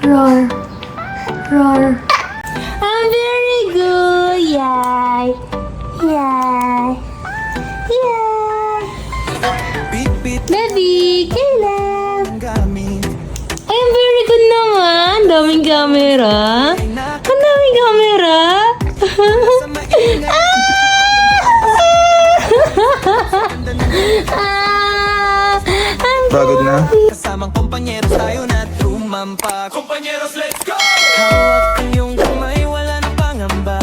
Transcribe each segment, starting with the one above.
Roar. Roar. I'm very good. Yay. Yay. Yay. Baby, kailan? I'm very good naman. Daming camera. Ang daming camera. Pagod na? Kasamang kompanyeros tayo na tumampak. Kompanyeros, let's go! Hawak ang iyong kamay, wala nang pangamba.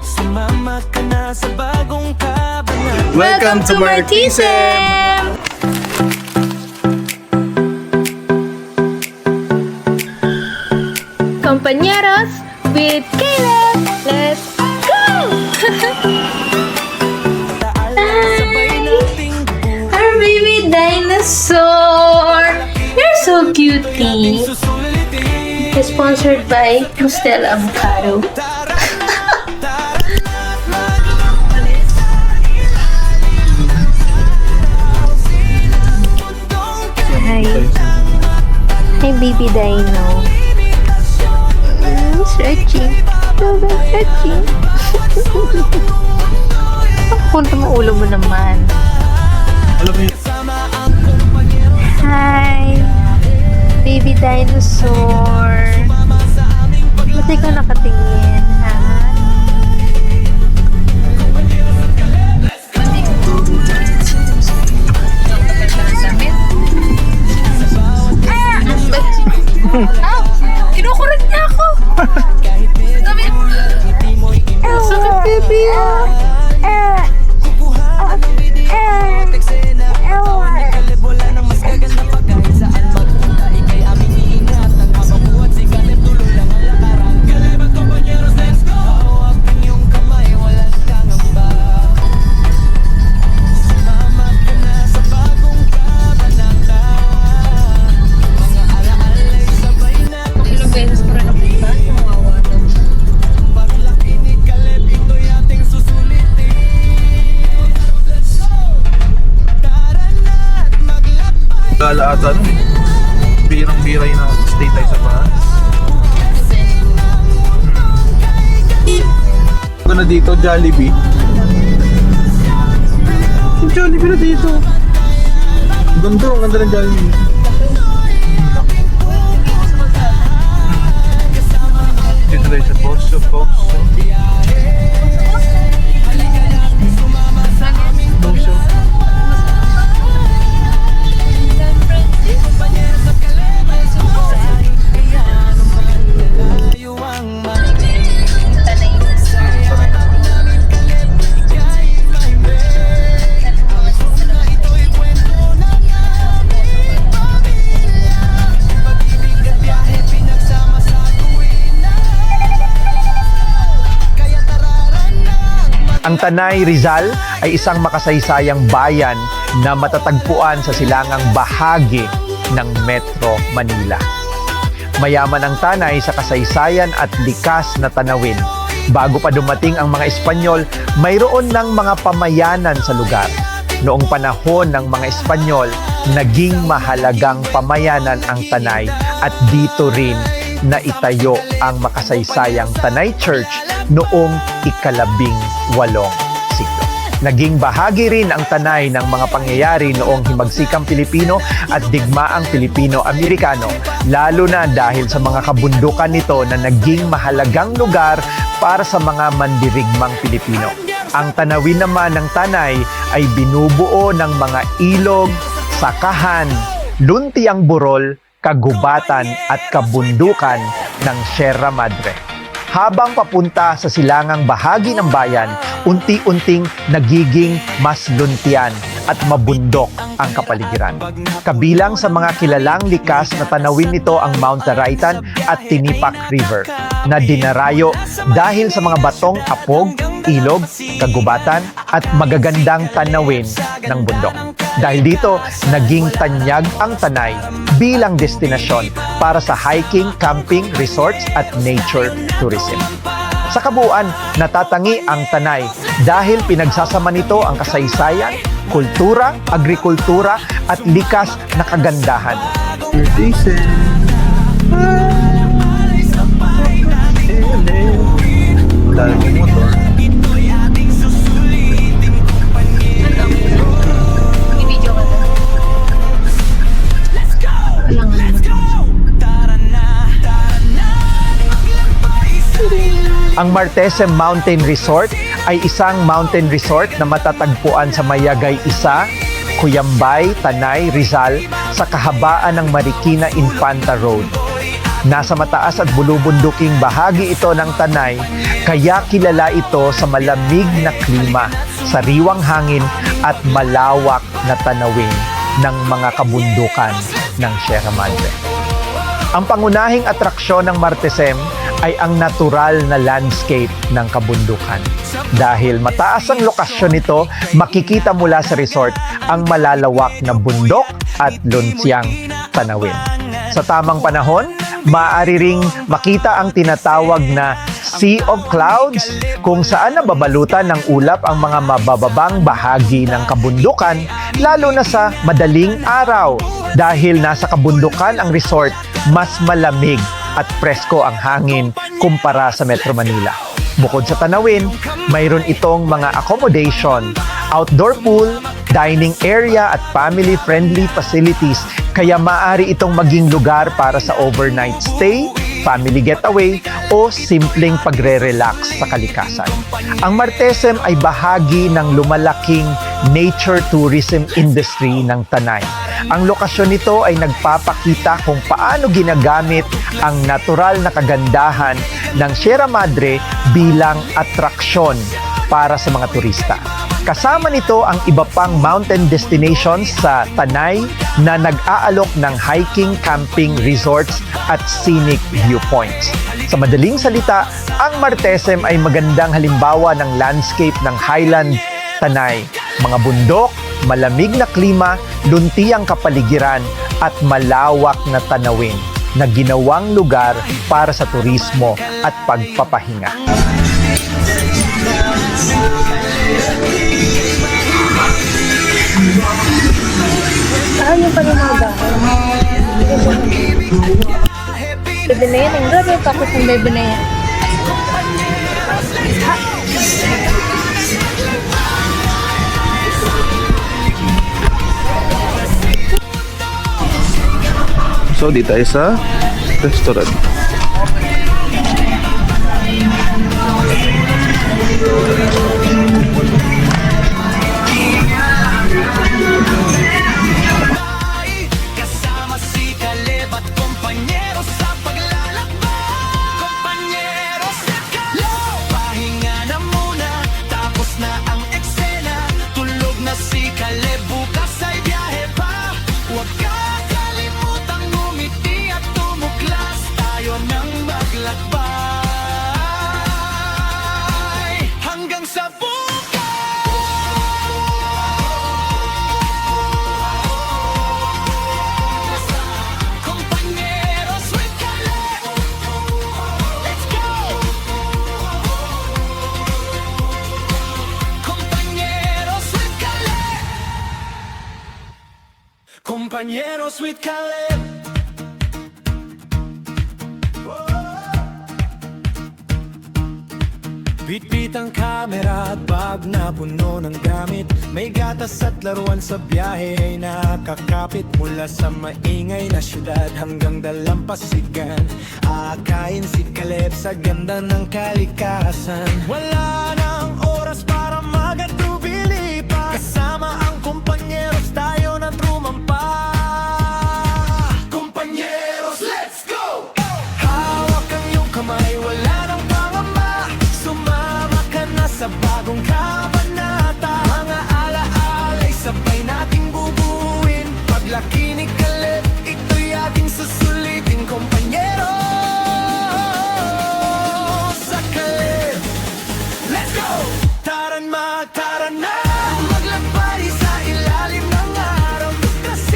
Sumama ka na sa bagong kabanata. Welcome to Marquisem! Compañeros with Caleb. Let's go! Sabay nating Our baby dinosaur. You're so cutie. susulitin. Sponsored by Mustel Avocado. Hi. Hi, baby dino. Stretching. Stretching. Punta mo ulo mo naman. Alam mo yun? Hi, baby dinosaur. Ba't ikaw nakatingin, ha? Kinukurat niya ako! Sakit, baby! Wala nang mas gaganda pa kahit saan magpunta. Ika'y aming iingatan habang buhat si Caleb tuloy lang ang lakaran. Caleb at kompanyeros, let's go! Hawak ang iyong kamay, walang kangamba. Sumama ka na sa bagong kabanata. Mga alaalay sabay natin. Ilang beses ko rin napunta, kawawa naman. Paglaki ni Caleb, ito'y ating susulitin. Let's go! Tara na't maglakbay. Gala ata ano? Birang-bira yun na stay tayo sa bahay. Ako na dito, Jollibee. Yung Jollibee na dito. Ang ganda ng Jollibee. Dito tayo sa Poso. Poso. Tayo ang Ang Tanay, Rizal ay isang makasaysayang bayan na matatagpuan sa silangang bahagi ng Metro Manila. Mayaman ang Tanay sa kasaysayan at likas na tanawin. Bago pa dumating ang mga Espanyol, mayroon ng mga pamayanan sa lugar. Noong panahon ng mga Espanyol, naging mahalagang pamayanan ang Tanay at dito rin naitayo ang makasaysayang Tanay Church noong ika-18 siglo. Naging bahagi rin ang Tanay ng mga pangyayari noong himagsikang Pilipino at digmaang Pilipino-Amerikano, lalo na dahil sa mga kabundukan nito na naging mahalagang lugar para sa mga mandirigmang Pilipino. Ang tanawin naman ng Tanay ay binubuo ng mga ilog, sakahan, luntiang burol, kagubatan at kabundukan ng Sierra Madre. Habang papunta sa silangang bahagi ng bayan, unti-unting nagiging mas luntian at mabundok ang kapaligiran. Kabilang sa mga kilalang likas na tanawin nito ang Mount Taraitan at Tinipak River na dinarayo dahil sa mga batong apog, ilog, kagubatan at magagandang tanawin ng bundok. Dahil dito, naging tanyag ang Tanay bilang destinasyon para sa hiking, camping, resorts at nature tourism. Sa kabuuan, natatangi ang Tanay dahil pinagsasama nito ang kasaysayan, kultura, agrikultura at likas na kagandahan. Marquisem. dahil may motor. I-video ka na. Walang Ang Martesem Mountain Resort ay isang mountain resort na matatagpuan sa Mayagay 1, Cuyambay, Tanay, Rizal sa kahabaan ng Marikina Infanta Road. Nasa mataas at bulubunduking bahagi ito ng Tanay, kaya kilala ito sa malamig na klima, sariwang hangin at malawak na tanawin ng mga kabundukan ng Sierra Madre. Ang pangunahing atraksyon ng Martesem ay ang natural na landscape ng kabundukan. Dahil mataas ang lokasyon nito, makikita mula sa resort ang malalawak na bundok at lunsyang tanawin. Sa tamang panahon, maaari ring makita ang tinatawag na Sea of Clouds kung saan nababalutan ng ulap ang mga mabababang bahagi ng kabundukan lalo na sa madaling araw. Dahil nasa kabundukan ang resort, mas malamig at presko ang hangin kumpara sa Metro Manila. Bukod sa tanawin, mayroon itong mga accommodation, outdoor pool, dining area at family-friendly facilities kaya maaari itong maging lugar para sa overnight stay, family getaway o simpleng pagre-relax sa kalikasan. Ang Martesem ay bahagi ng lumalaking nature tourism industry ng Tanay. Ang lokasyon nito ay nagpapakita kung paano ginagamit ang natural na kagandahan ng Sierra Madre bilang atraksyon para sa mga turista. Kasama nito ang iba pang mountain destinations sa Tanay na nag-aalok ng hiking, camping, resorts at scenic viewpoints. Sa madaling salita, ang Martesem ay magandang halimbawa ng landscape ng Highland Tanay. Mga bundok, malamig na klima, luntiang kapaligiran at malawak na tanawin na ginawang lugar para sa turismo at pagpapahinga. Saan yung pala mga bahay? Bebe na yan. Ang grabe yung takot ng bebe na yan. So, di tayo sa restaurant. Kasama si Caleb at kompanyero sa paglalakbay. Kompanyero sa Caleb. Pahinga na muna, tapos na ang eksena. Tulog na si Caleb, bukas ay biyahe pa. Huwag kakalimutang ngumiti at tumuklas. Tayo nang maglakbay hanggang sa Compañeros with Caleb. Let's go. Compañeros with Caleb. Compañeros with Caleb. Bitbit ang kamera at bag na puno ng gamit. May gatas at laruan sa biyahe ay nakakapit. Mula sa maingay na syudad hanggang dalampasigan, aakayin si Caleb sa ganda ng kalikasan. Wala nang oras para magatubili pa. Kasama ang kompanyeros, tayo ng trumampa. Kompanyeros, let's go! Hawak ang iyong kamay, wala nang pangamba. Sumama ka na sa bagong kabanata. Mga alaala'y sabay nating bubuin. Paglaki ni Caleb, ito'y ating susulitin. Kompanyero sa Caleb, let's go! Tara na, maglakbay sa ilalim ng araw. Kasi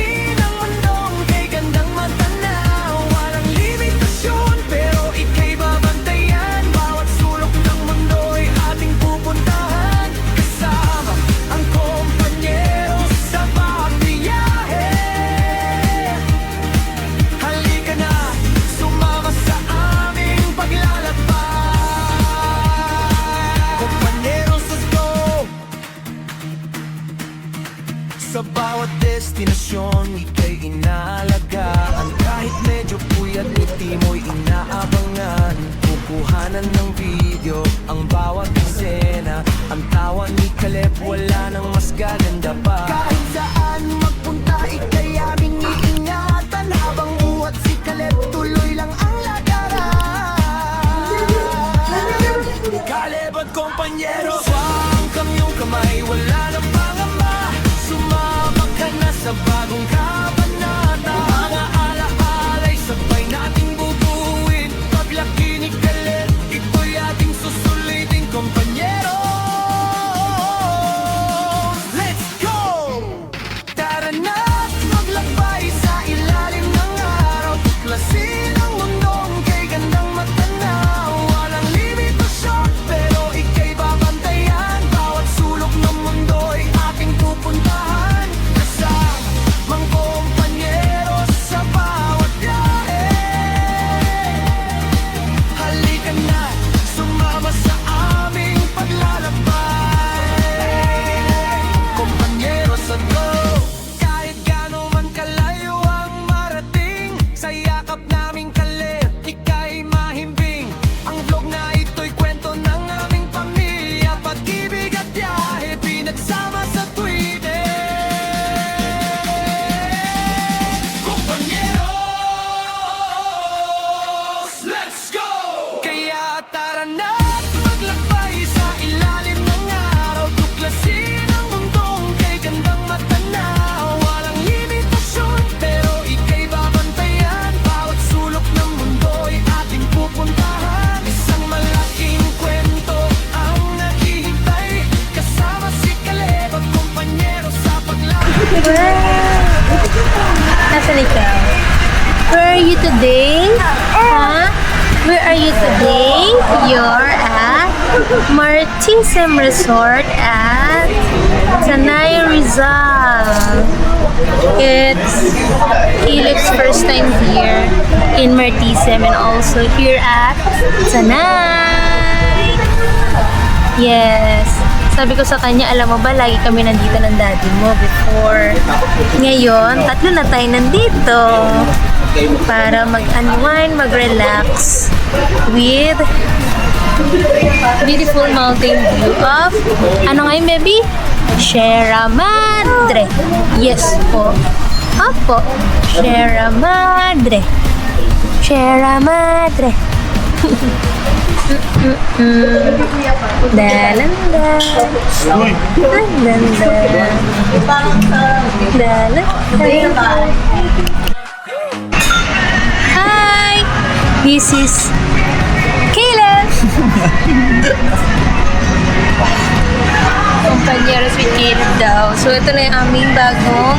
di mo'y inaabangan. Kukuhanan ng video ang bawat eksena. Ang tawa ni Caleb, wala nang mas gaganda pa. Kahit saan magpunta, ika'y aming iingatan. Habang uwat si Caleb, tuloy lang ang lagaran. Caleb at kompanyero, swang kang iyong kamay, wala nang pangamba. Sumama ka na sa bagong kabanata. Mga alaalay, sabay nating bubuin. Paglaki ni Caleb, ito'y ating susulitin, kompanyero. Let's go! Tara na't maglakbay sa ilalim ng araw. Tuklasin ang mundong kay gandang matanaw. Walang limitasyon, pero ika'y babantayan. Bawat sulok ng mundo'y ating pupuntahan. Kasamang kompanyero sa bawat biyahe. Halika na, sumama sa aming paglalakbay. Kompanyero sa go. Kahit gaano man kalayo ang marating, sa yakap naming Caleb, ika'y mahimbing. Ang vlog na ito'y kwento ng aming pamilya. Pag-ibig at biyahe, pinagsama sa Twitter. Kompanyeros, let's go! Kaya tara na't maglakbay sa ilalim ng araw. Tuklasin ang mundong kay gandang matanaw. Walang limitasyon, pero ika'y babantayan. Bawat sulok ng mundo'y ating pupuntahan. Isang malaking kwento ang naghihintay. Kasama si Caleb at kompanyero sa paglalakbay. Nasaan ikaw? Where are you today? Huh? Where are you today? You're at Martisem Resort at Tanay Rizal. It's Caleb's first time here in Martisem and also here at Tanay. Yes. Sabi ko sa kanya, alam mo ba, lagi kami nandito ng daddy mo before. Ngayon, 3 na tayo nandito para mag-unwind, mag-relax with beautiful mountain view of, ano nga yung baby? Sierra Madre. Yes po. Opo. Sierra Madre. Sierra Madre. Dalanda. Dalanda. Hi! This is Caleb! Kompanyeros with Caleb daw. So, ito na yung aming bagong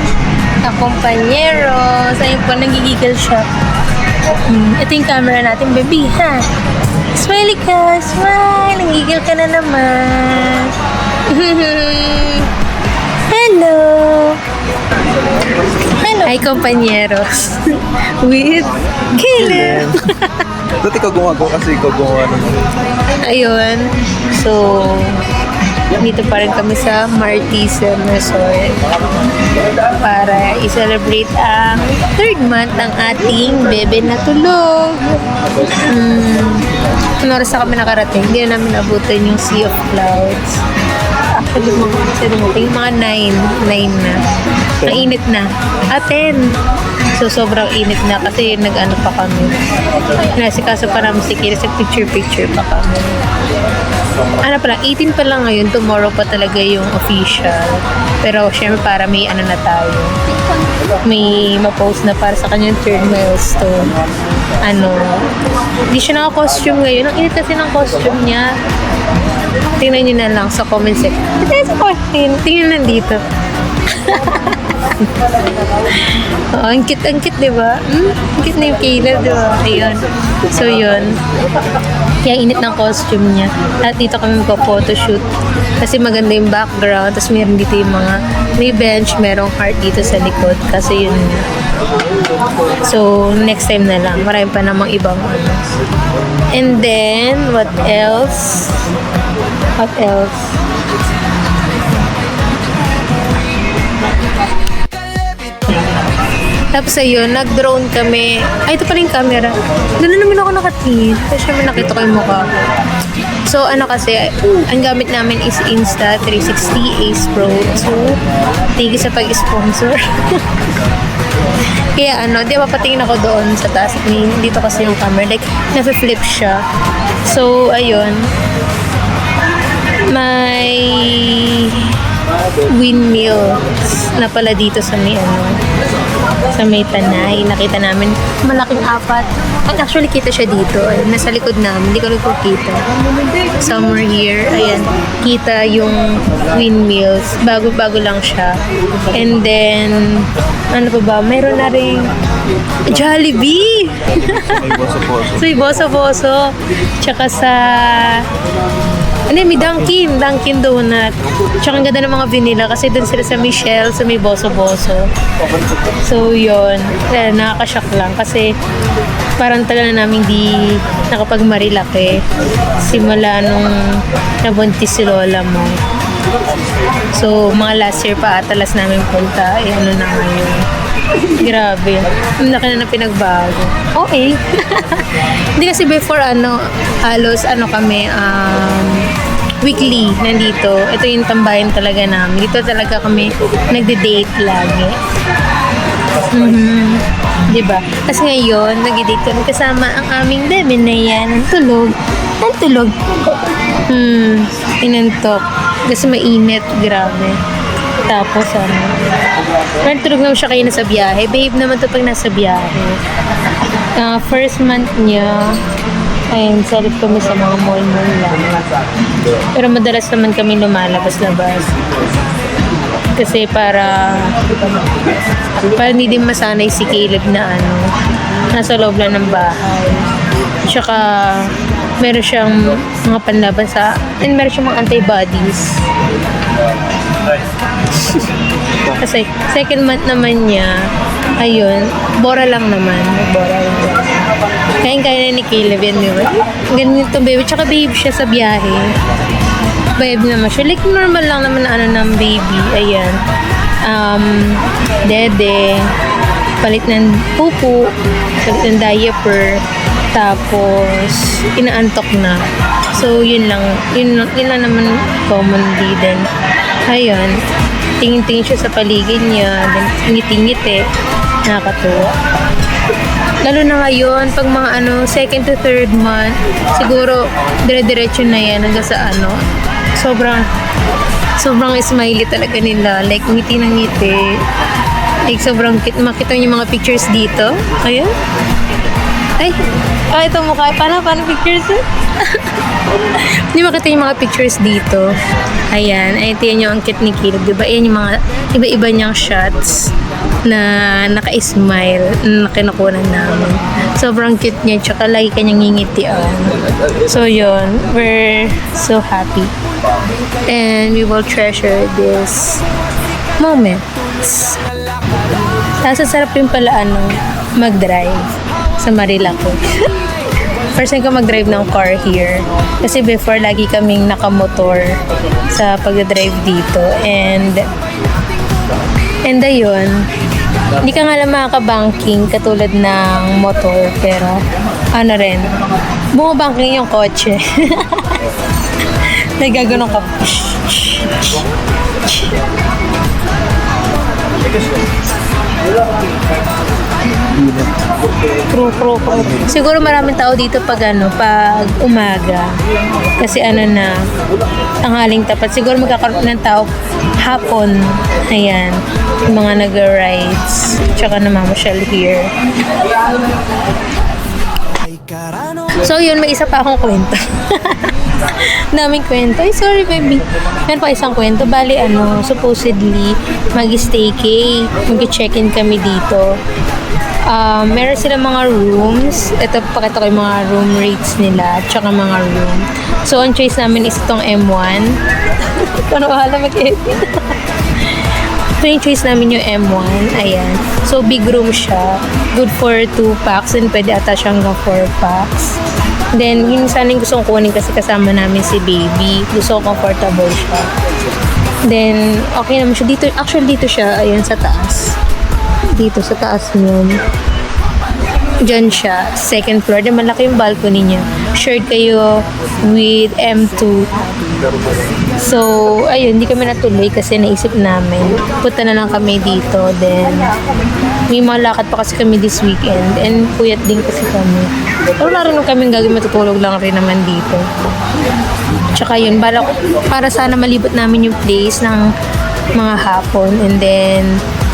kompanyeros. Ayun po, nagigigil siya. Ito yung camera natin, baby, ha? Smiley ka! Smile! Nagigil ka na naman. Hello! Hello! Hi, kompanyeros. With Caleb! Ba't ikaw gumagawa kasi ikaw gumawa naman? Ayun. So, dito pa rin kami sa Martisem Resort para i-celebrate ang 3rd month ng ating bebe na tulog. Ano oras na kami nakarating? Hindi na namin abutan yung Sea of Clouds. Actually, mga 9 na. Ang init na. 10. So, sobrang init na kasi nag-ano pa kami. Nasikaso pa namin si Kira sa picture-picture pa kami. Ano pala, 18 pa lang ngayon. Tomorrow pa talaga yung official. Pero, syempre, para may ano na tayo. May ma-post na para sa kanyang 3rd milestone. Hindi siya naka-costume ngayon. Ang init kasi ng costume niya. Tingnan nyo na lang sa comment section. Ito sa costume. Tingnan nandito. Oh, ang cute, diba? Ang cute na yung Caleb, diba? Ayun. So, yun. Kaya init ng costume niya. At dito kami magpa-photoshoot. Kasi maganda yung background. Tapos meron dito yung mga, may bench, merong heart dito sa likod. Kasi yun nga. So, next time na lang. Marami pa namang ibang ano. And then, what else? What else? Tapos ayun, nag-drone kami. Ay, ito pala yung camera. Doon na naman ako nakatingin. Kasi syempre nakita ko yung mukha ko. So, ano kasi, ang gamit namin is Insta360 Ace Pro 2. Thank you sa pag-sponsor. Kaya ano, di ba patingin ako doon sa taas. Dito kasi yung camera. Like, nafe-flip siya. So, ayun. May windmills na pala dito sa may sa may Tanay. Nakita namin malaking apat. And actually kita siya dito. Ay, nasa likod namin. Hindi ko lang kita. Somewhere here. Ayan. Kita yung windmills. Bago-bago lang siya. And then ano pa ba? Meron na rin Jollibee! So, Boso-Boso. Tsaka sa ano, may Dunkin Donut. Tsaka ang ganda ng mga vanilla kasi doon sila sa Michelle, sa may Boso-Boso. So, yun. Kaya nakakashock lang kasi parang tagal na namin di nakapag-Marilaki. Simula nung nabuntis si lola mo. So, mga last year pa atalas namin punta. Eh, ano na ngayon. Grabe. Ang laki na pinagbago. Okay. Hindi kasi before halos kami, weekly nandito. Ito yung tambayan talaga namin. Dito talaga kami nagde-date lagi. Diba? Kasi ngayon, nag-date kami kasama ang aming bebe na yan. Ang tulog. Inantok. Kasi mainit. Grabe. Tapos tulog naman siya kayo nasa biyahe. Babe naman to pag nasa biyahe. First month niya, ayun, salip kami sa mga mall-mall lang. Pero madalas naman kami lumalabas-labas. Kasi para hindi din masanay si Caleb na nasa loob lang ng bahay. Tsaka meron siyang mga panlaban and meron siyang mga antibodies. Kasi second month naman niya, ayun, bora lang naman. Bora lang. Kain-kain na ni Caleb yan, di ba? Ganito, baby. Tsaka babe siya sa biyahe. Babe naman siya. Like, normal lang naman na ng baby. Ayan. Dede. Palit ng pupu. Palit ng diaper. Tapos, inaantok na. So, yun lang. Yun lang naman commonly din. Ayun. Tingin-tingin siya sa paligid niya. Ngiti-ngiti. Nakakatuwa. Lalo na ngayon, pag mga second to third month, siguro dire-diretso na yan hanggang sa sobrang smiley talaga nila. Like, ngiti ng ngiti. Like, sobrang makita niyo yung mga pictures dito. Ayan. Ay, ito mukha. Paano pictures? Hindi makita yung mga pictures dito. Ayan. Ay, tiyan nyo ang cute ni Caleb. Diba? Ayan yung mga iba-iba niyang shots na naka-smile na kinukunan namin. Sobrang cute niya. Tsaka lagi kanyang ngingitian. So, yun. We're so happy. And we will treasure this moments. Tapos, sarap yung pala mag-drive sa Marilaki. First time ko mag-drive ng car here. Kasi before, lagi kaming nakamotor sa pag-drive dito. And ayun, hindi ka nga lang makaka-banking katulad ng motor. Pero, rin, bumabanking yung kotse. Nagaganon ka. True. Siguro maraming tao dito pag umaga. Kasi tanghaling tapat. Siguro magkakaroon ng tao hapon. Ayan. Yung mga nag-rides. Tsaka namamasyal here. So yun, may isa pa akong kwento. Daming kwento. Ay, sorry baby. Meron pa isang kwento. Bali, supposedly, mag-staycay. Mag-check-in kami dito. Meron silang mga rooms. Ito, pakita ko yung mga room rates nila. Tsaka mga room. So, ang choice namin is itong M1. Paano bahala mag-edit? So, yung choice namin yung M1. Ayan. So, big room siya. Good for 2 packs. And pwede ata siyang 4 packs. Then, yun sana yung gusto kong kunin kasi kasama namin si baby. Gusto ko comfortable siya. Then, okay naman siya. Dito, actually, dito siya. Ayan, sa taas. dito sa taas niyan. Diyan siya, second floor. Then malaki yung balcony niya. Shared kayo with M2. So, ayun, hindi kami natuloy kasi naisip namin. Punta na lang kami dito. Then, may mga lakad pa kasi kami this weekend. And puyat din kasi kami. Pero wala rin kami gagawin, matutulog lang rin naman dito. Tsaka yun, para sana malibot namin yung place ng mga hapon. And then,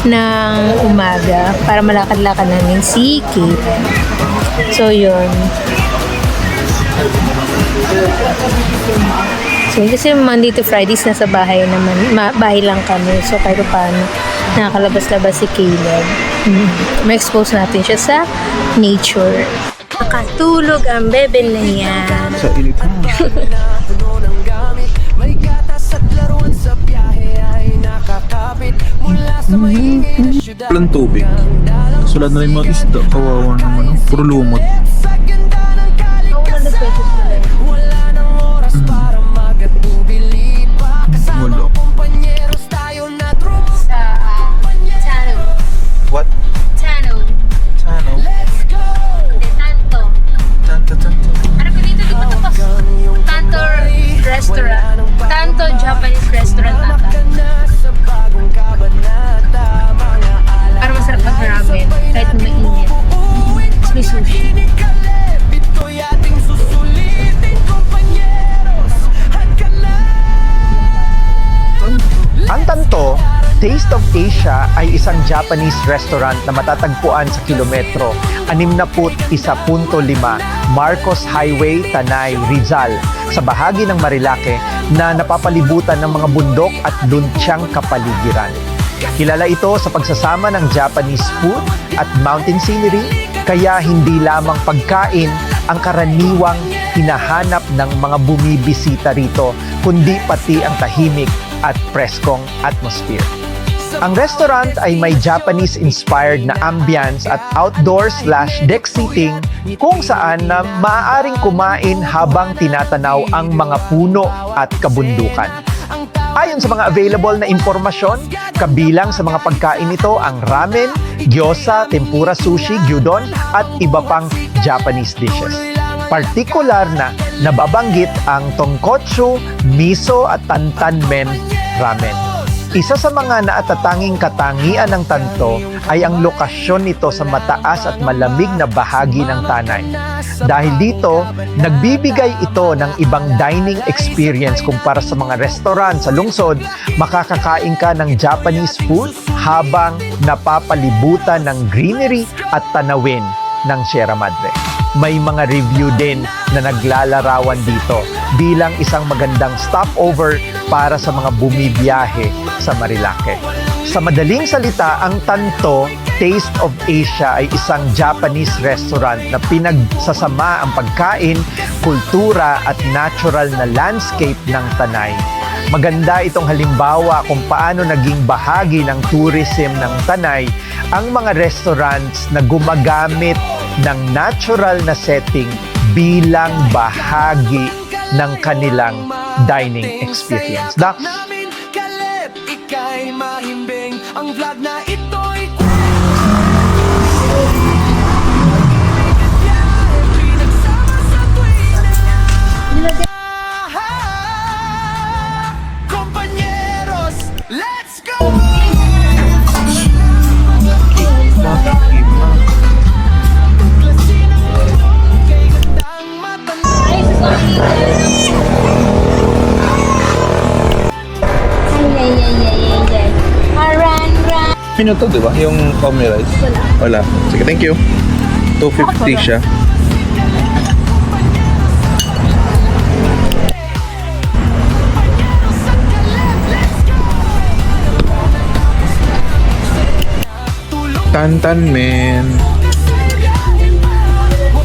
ng umaga para malakad-lakad namin si Kate. So, yun. So, kasi Monday to Fridays nasa bahay naman. Bahay lang kami. So, kahit paano nakakalabas-labas si Caleb. Ma-expose natin siya sa nature. Nakatulog ang bebe na yan. Sa init mo. Puno ng gamit, may gatas at laruan sa biyahe ay nakakapit mula sa maingay na syudad. Walang tubig. Sulat na rin mga isda. Kawawa naman. Puro lumot. Sa ganda ng kalikasan, wala nang oras para magatubili pa. Kasama Wala. kompanyeros tayo na tropa. Sa Tano. What? Tano. Ano? Let's go! Hindi, Tanto. Tanto. Ano pa dito? Di ba ito pa? Tanto restaurant. Tanto Japanese restaurant ata. Sa bagong kabanata, mga ala. Para masarap mag-ramen. Kahit na mainit. Tapos may sushi. Ito'y ating susulitin, kompanyeros. Hanggang na. Ang Tanto, Taste of Asia ay isang Japanese restaurant na matatagpuan sa kilometro 61.5 Marcos Highway, Tanay, Rizal, sa bahagi ng Marilake na napapalibutan ng mga bundok at luntsyang kapaligiran. Kilala ito sa pagsasama ng Japanese food at mountain scenery, kaya hindi lamang pagkain ang karaniwang hinahanap ng mga bumibisita rito, kundi pati ang tahimik at preskong atmosphere. Ang restaurant ay may Japanese-inspired na ambience at outdoor/deck seating kung saan na maaaring kumain habang tinatanaw ang mga puno at kabundukan. Ayon sa mga available na impormasyon, kabilang sa mga pagkain nito ang ramen, gyoza, tempura sushi, gyudon at iba pang Japanese dishes. Partikular na nababanggit ang tonkotsu, miso at tantanmen ramen. Isa sa mga naatatanging katangian ng Tanto ay ang lokasyon nito sa mataas at malamig na bahagi ng Tanay. Dahil dito, nagbibigay ito ng ibang dining experience kumpara sa mga restaurant sa lungsod, makakakain ka ng Japanese food habang napapalibutan ng greenery at tanawin ng Sierra Madre. May mga review din na naglalarawan dito bilang isang magandang stopover para sa mga bumibiyahe sa Marilake. Sa madaling salita, ang Tanto Taste of Asia ay isang Japanese restaurant na pinagsasama ang pagkain, kultura at natural na landscape ng Tanay. Maganda itong halimbawa kung paano naging bahagi ng tourism ng Tanay ang mga restaurants na gumagamit ng natural na setting bilang bahagi ng kanilang dining experience. Namin Caleb, ika'y mahimbing. Ang vlog na ito'y pinagsama sa tuwing kompanyeros, let's go! Klase ng mundo, kay gandang matanda. Pino to, di ba? Yung Omni Rice? Wala. Sige, thank you. 250 siya. Tantanmen.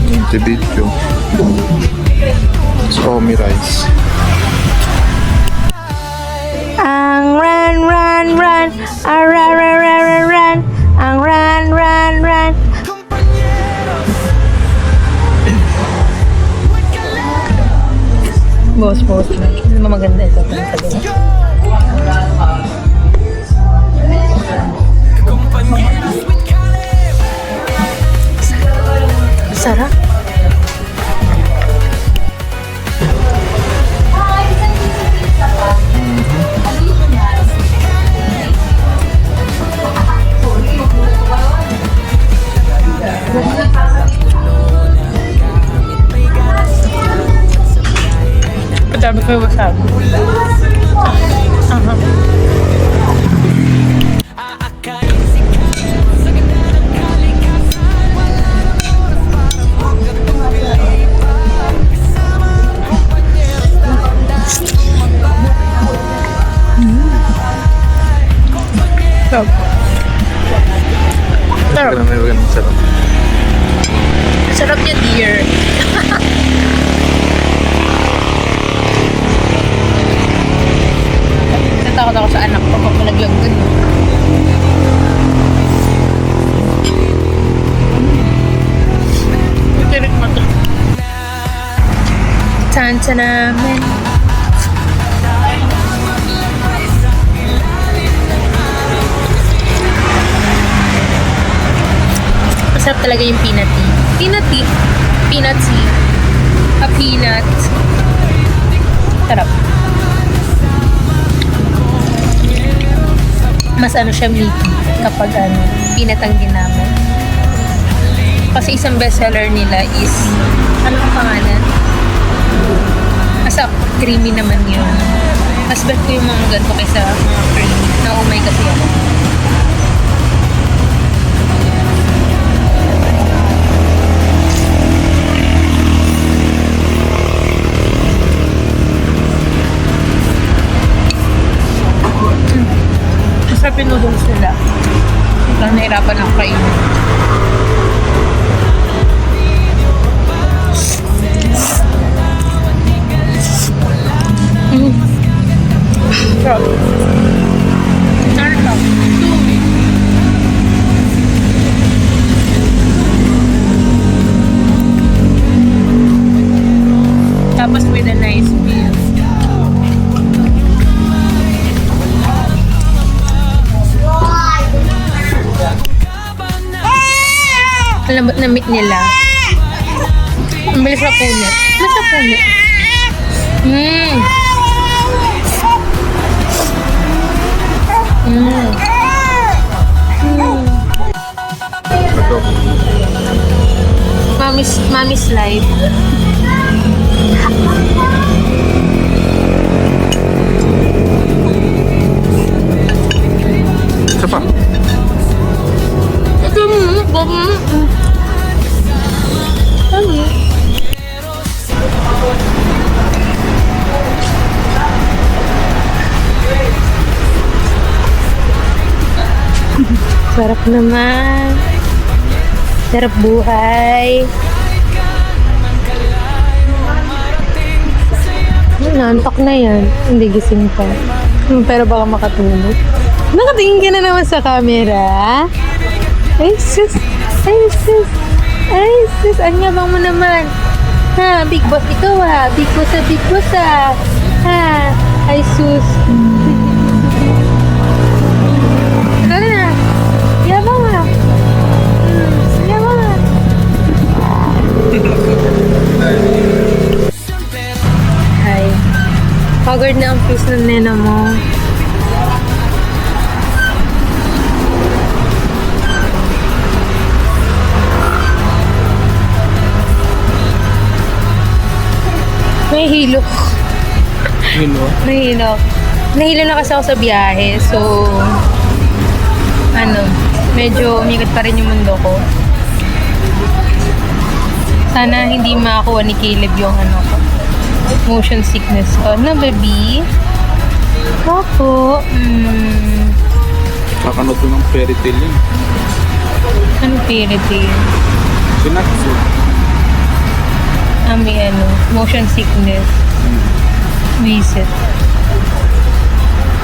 Yung video. It's Omni Rice. Ang run, run, run. Ang run. Boss na. Hindi mo maganda ito. Kompanyeros with Sarap. Padabi ko yung wasabi. Aha. Sarap. Sarap. Sarap. Sarap niya, dear. Natakot ako sa anak ko pag malaglag ko. Tirik mo to. Tansa namin. Masarap talaga yung peanut tea. Peanut tea. Peanut tea. A peanut. Sarap. Mas ano siya, meaty kapag ano, peanut ang ginamit. Kasi isang bestseller nila is, ano ang pangalan? Asa, creamy naman yun. Mas bet ko yung mga ganito kaysa mga creamy. Na-umay kasi ako. Masarap yung noodles nila. Lang nahirapan ako kainin. Sarap. Sarap. Tapos with a nice meal. Ang lambot na meat nila. Ang bilis na punit. Bilis na punit. Ito. Mommy's life. Isa pa. Sarap naman. Sarap buhay. Nantok na yan. Hindi gising pa. Pero baka makatulog. Nakatingin ka na naman sa camera. Ay, sus. Ay, sus. Ay, sus. Ang yabang mo naman. Ha, big boss ikaw ha. Big boss ha, big boss ha. Ha. Ay, sus. Tara na. Yabang ha. Yabang ha. Hi. Pagod na ang face ng nena mo. Nahihilo. Nahihilo. Nahihilo na kasi ako sa biyahe. So, medyo umigat pa rin yung mundo ko. Sana hindi makakuha ni Caleb yung motion sickness ko. Na, baby? Opo. Kakanood ko ng fairy tale yun. Anong fairy tale? Sinatsu. May motion sickness. Visit.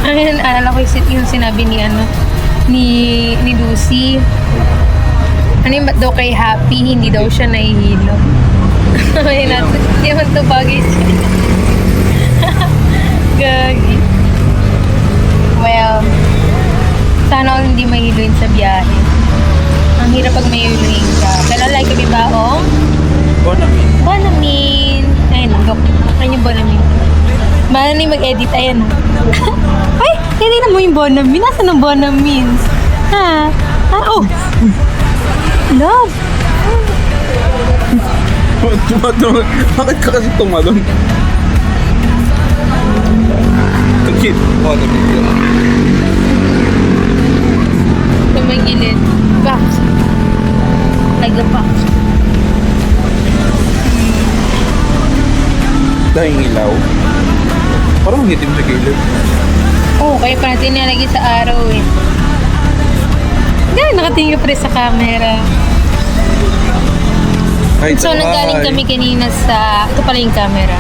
Ayun, alala ko yung sinabi ni ni Lucy. Ano yung ba't daw kay Happy, hindi daw siya nahihilo. Ayun natin. Hindi naman ito bagay siya. Gagi. Well, sana all hindi mahiluin sa biyahe. Ang hirap pag mahiluin ka. Kailan like kami baong? Bonamine. Bonamin. Ayun, go. Ayun yung Bonamin. Mahal na yung mag-edit. Ayan. Ay, hindi mo yung Bonamin. Nasaan ang Bonamin? Ha? Oh. Love. Bakit ka kasi tumalon? Ang cute. Bonamine. Tumagilid. Box. Like a box. Dahing ilaw. Parang hitim sa gilid. Oo, kaya pa natin nilagay sa araw eh. Ganun, nakatingin pa rin sa camera. Ay, So, nanggaling kami kanina sa... Ito pala yung camera.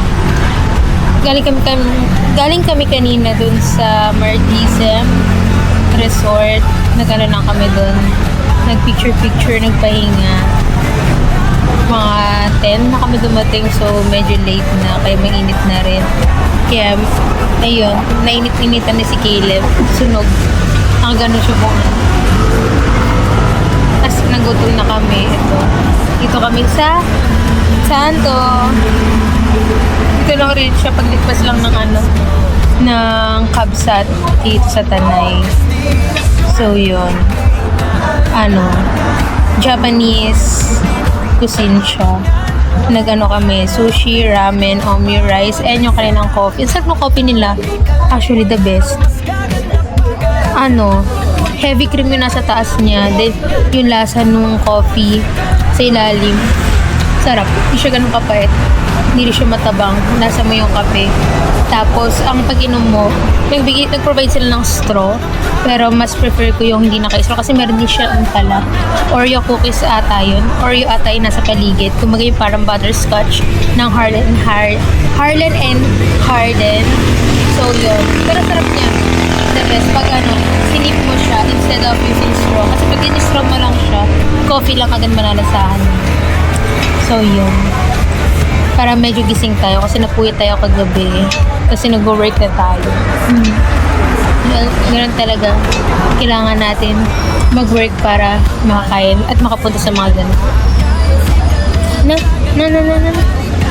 Galing kami kanina dun sa Martisem Resort. Nagano lang kami dun. Nag-picture-picture, nagpahinga. Mga 10 na kami dumating, so medyo late na. Kaya mainit na rin. Kaya, ayun, nainit-initan na si Caleb. Sunog. Ang gano'n siya bunga. Tapos nagutom na kami. Ito kami sa Santo. Dito lang rin siya paglipas lang ng ng Kabsat dito sa Tanay. So yun. Japanese cuisine siya. Nagano kami, sushi, ramen, omi rice, and yung kanilang coffee. Ang sarap ng coffee nila. Actually, the best. Heavy cream yung nasa taas niya. Then, yung lasa nung coffee sa ilalim. Sarap. Hindi siya ganun kapait. Hindi rin siya matabang. Nasa mo yung kape. Tapos, ang pag-inom mo, nag-provide sila ng straw. Pero mas prefer ko yung hindi naka-straw kasi meron din siya pala. Oreo cookies ata yun. Oreo ata yun nasa paligid. Kumbaga yung parang butterscotch ng Harlan and Harden. So, yun. Pero sarap niya. The best. Pag sinip mo siya instead of using straw. Kasi pag in-straw mo lang siya, coffee lang agad manalasahan. So, yun. Para medyo gising tayo kasi napuyat tayo kagabi. Kasi nag-work na tayo. Ganun talaga. Kailangan natin mag-work para makakain at makapunta sa mga ganun. Na.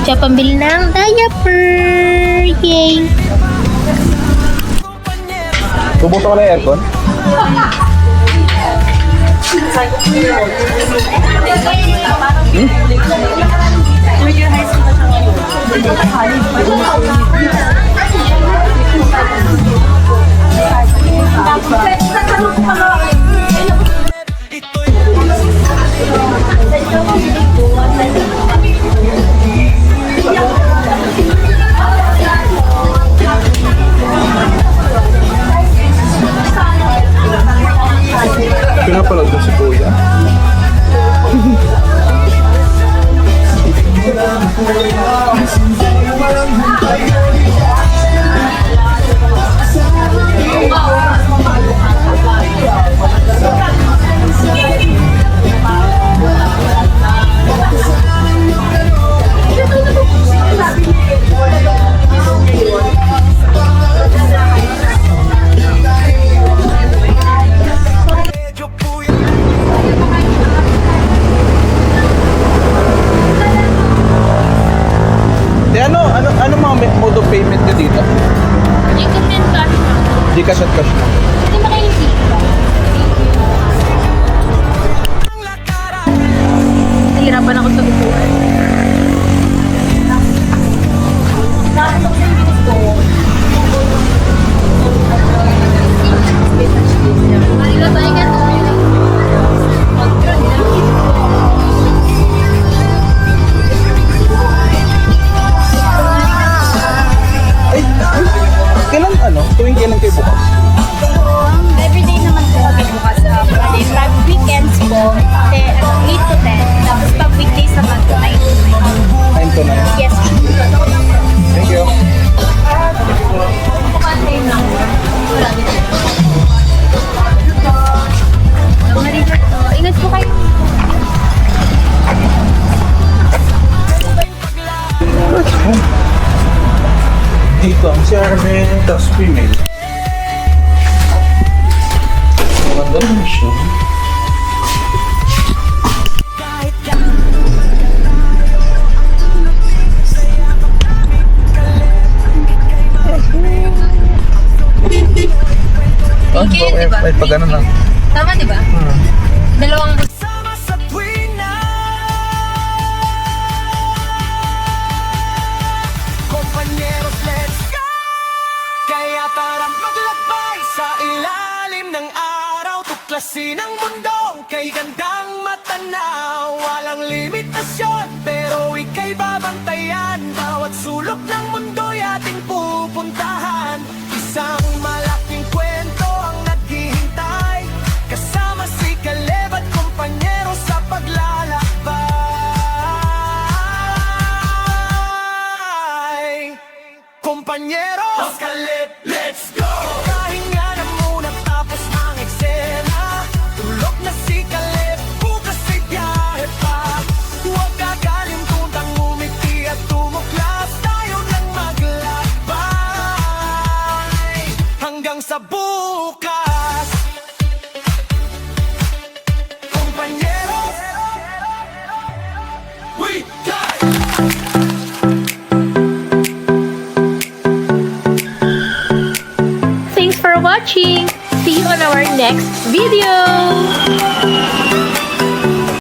Siya pambili ng diaper. Yay! Tubuto ko na yung aircon? Pinapalood ko si Kuya. Ano mga mode of payment nyo dito? You can then cash. Gcash at cash na. Hindi ba kayo nahihirapan ako sa upuan. Tuwing kailan kayo bukas? Everyday naman po kami bukas. Pag weekends po, 8 to 10. Tapos pag weekdays naman po, 9 to 9 to 9. 9. Yes. Thank you. Ingat po kayo. Dito ang CRM, tapos female. Maganda naman siya. ba? Wait, pag ano na. Tama, di ba? Dalawang Sama sa tuwina. Kompanyeros, let's go! Kaya tara maglakbay sa ilalim ng araw. Tuklasin ang mundo kay gandang matanaw. Walang limitasyon pero ika'y babantayan. Bawat sulok ng mundo'y ating pupuntahan. Isang malaking kwento ang naghihintay. Kasama si Caleb at kumpanyero sa paglalakbay. Kompanyeros, Caleb, let's go! Pahinga na muna tapos ang eksena. Tulog na si Caleb, bukas ay biyahe pa. Huwag kakalimutan ngumiti at tumuklas. Tayo nang maglakbay hanggang sa bukas.